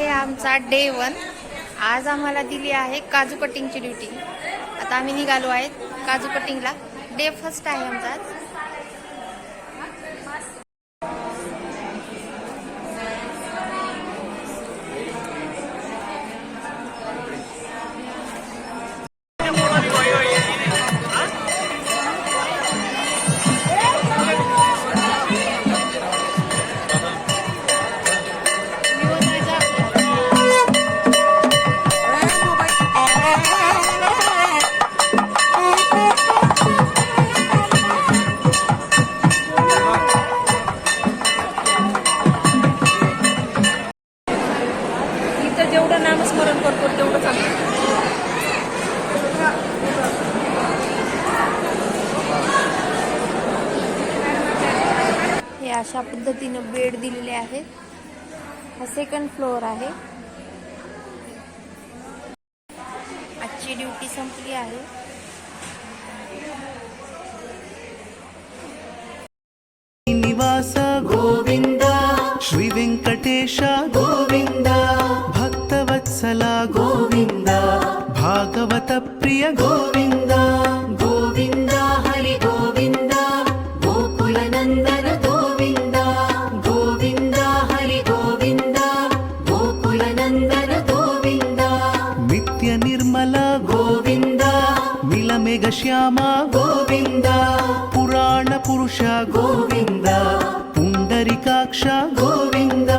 हे आमचा डे 1. आज आम्हाला दिली आहे काजू कटिंगची ड्युटी. आता आम्ही निघालो आहेत काजू कटिंगला. डे फर्स्ट आहे आमचा आज. जेवढं नामस्मरण करतो तेवढं चांगलं. हे अशा पद्धतीनं बेड दिलेले आहेत. हा 2nd फ्लोअर आहे. आजची ड्युटी संपली आहे. निवास गोविंद श्री वेंकटेश गोविंद भक्तवत्सला गोविंद भागवत प्रिय गोविंद गोविंद हरि गोविंद गोकुलनंदन गोविंद गोविंद हरि गोविंद गोकुलनंदन गोविंद नित्य निर्मल गोविंद नीलमेघ श्यामा गोविंद पुराण पुरुष गोविंद पुंडरीकाक्ष गोविंद.